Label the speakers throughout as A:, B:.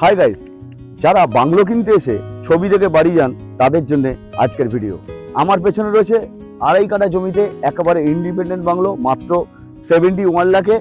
A: Hi guys, যারা bungalow কিনতে এসে ছবি দেখে বাড়ি যান তাদের জন্য আজকের ভিডিও। আমার পেছনে রয়েছে 2.5 কাঠা জমিতে একেবারে ইন্ডিপেন্ডেন্ট বাংলো, মাত্র 71 লাখে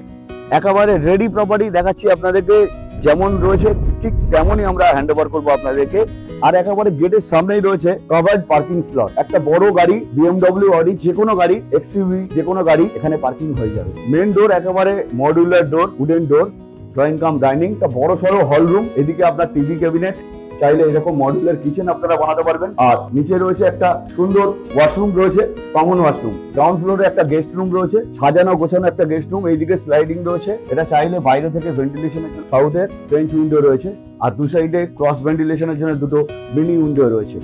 A: একেবারে রেডি প্রপার্টি দেখাচ্ছি আপনাদেরকে। যেমন রয়েছে ঠিক তেমনই আমরা হ্যান্ড ওভার করবো আপনাদেরকে। আর একেবারে গেটের সামনেই রয়েছে কভার্ড পার্কিং স্লট। একটা বড় গাড়ি, BMW, অডি, যে কোনো গাড়ি, XUV, যে কোনো গাড়ি এখানে পার্কিং হয়ে যাবে। মেন ডোর একেবারে modular door, wooden door, drawing cum dining, একটা বড় সড়ো হল রুম। এদিকে আপনার টিভি ক্যাবিনেট, চাইলে এরকম মডুলার কিচেন আপনারা বানাতে পারবেন। আর নিচে রয়েছে একটা সুন্দর ওয়াশরুম রয়েছে, কমন ওয়াশরুম। গ্রাউন্ড ফ্লোরে একটা গেস্ট রুম রয়েছে, সাজানো গোছানো একটা গেস্ট রুম। এইদিকে স্লাইডিং রয়েছে, এটা চাইলে বাইরে থেকে ভেন্টিলেশনের জন্য সাউথের ফ্রেঞ্চ উইন্ডো রয়েছে। আর দু সাইডে ক্রস ভেন্টিলেশনের জন্য দুটো মিনি উইন্ডো রয়েছে।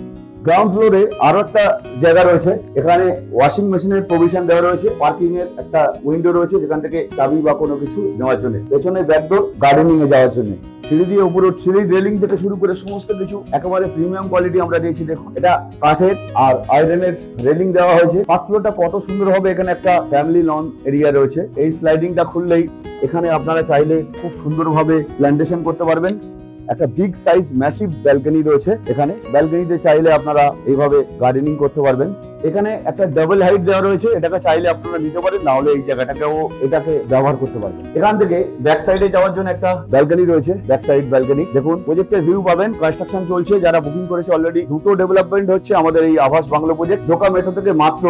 A: গ্রাউন্ড ফ্লোরে আরো একটা জায়গা রয়েছে, এখানে ওয়াশিং মেশিনের প্রভিশন দেওয়া রয়েছে। পার্কিং এর একটা উইন্ডো রয়েছে যেখান থেকে চাবি বা কোনো কিছু নেওয়ার জন্য। পেছনে ব্যাকডোর, গার্ডেনিং এ যাওয়ার জন্য। সিঁড়ি দিয়ে উপরে, সিঁড়ির রেলিং থেকে শুরু করে সমস্ত কিছু একেবারে প্রিমিয়াম কোয়ালিটি আমরা দিয়েছি। দেখুন, এটা কাঠের আর আয়রনের রেলিং দেওয়া হয়েছে। ফার্স্ট ফ্লোরটা কত সুন্দর হবে, এখানে একটা ফ্যামিলি লন এরিয়া রয়েছে। এই স্লাইডিংটা খুললেই এখানে আপনারা চাইলে খুব সুন্দরভাবে প্ল্যান্টেশন করতে পারবেন। একটা বিগ সাইজ ম্যাসিভ ব্যালকনি রয়েছে এখানে। ব্যালকনিতে চাইলে আপনারা এইভাবে গার্ডেনিং করতে পারবেন। এখানে একটা ডাবল হাইট দেওয়া রয়েছে, এটাকে চাইলে আপনারা নিতে পারেন, না হলে এই জায়গাটাকেও এটাকে ব্যবহার করতে পারবেন। এখান থেকে ব্যাক সাইডে যাওয়ার জন্য একটা ব্যালকনি রয়েছে, ব্যাক সাইড ব্যালকনি। দেখুন, প্রজেক্টের ভিউ পাবেন। কনস্ট্রাকশন চলছে, যারা বুকিং করেছে অলরেডি। দুটো ডেভেলপমেন্ট হচ্ছে আমাদের এই আভাস বাংলো প্রজেক্ট। জোকা মেট্রো থেকে মাত্র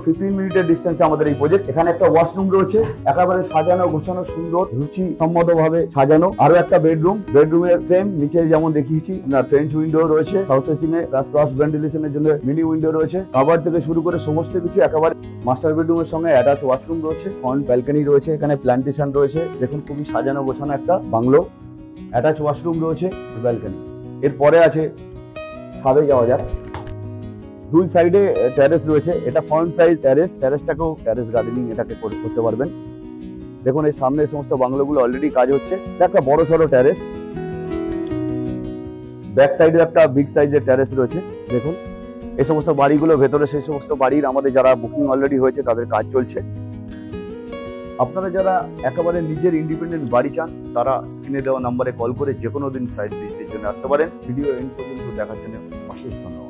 A: 15 মিনিটের ডিস্টেন্সে আমাদের এই প্রজেক্ট। এখানে একটা ওয়াশরুম রয়েছে, একেবারে সাজানো গোছানো, সুন্দর রুচি সম্মত ভাবে সাজানো। আরো একটা বেডরুম, বেডরুমের ফ্রেম নিচে যেমন দেখিয়েছি, ফ্রেঞ্চ উইন্ডো রয়েছে, সাউথ ফেসিং এ ক্রস ভেন্টিলেশনের জন্য মিনি উইন্ডো রয়েছে। খাবার থেকে শুরু করে সমস্ত কিছু একেবারে। মাস্টার বেডরুমের সঙ্গে অ্যাটাচ ওয়াশরুম রয়েছে, ফ্রন্ট ব্যালকনি রয়েছে, এখানে প্ল্যান্টেশন রয়েছে। দেখুন, খুবই সাজানো গোছানো একটা বাংলো। অ্যাটাচ ওয়াশরুম রয়েছে, ব্যালকনি। এরপরে আছে, ছাদে যাওয়া যাক। দুই সাইডে টেরেস রয়েছে, এটা ফ্রন্ট সাইড টেরেস। টেরেসটাকেও টেরেস গার্ডেনিং এটাকে করতে পারবেন। দেখুন, এই সামনে সমস্ত বাংলোগুলো অলরেডি কাজ হচ্ছে। এটা একটা বড় সড়ো টেরেস। ব্যাক সাইডে একটা বিগ সাইজের টেরেস রয়েছে। দেখুন, এই সমস্ত বাড়িগুলো ভেতরে, সেই সমস্ত বাড়ির আমাদের যারা বুকিং অলরেডি হয়েছে তাদের কাজ চলছে। আপনারা যারা একেবারে নিজের ইন্ডিপেন্ডেন্ট বাড়ি চান, তারা স্ক্রিনে দেওয়া নাম্বারে কল করে যে কোনো দিন সাইট ভিজিটের জন্য আসতে পারেন। ভিডিও এন্ড পর্যন্ত দেখার জন্য অশেষ ধন্যবাদ।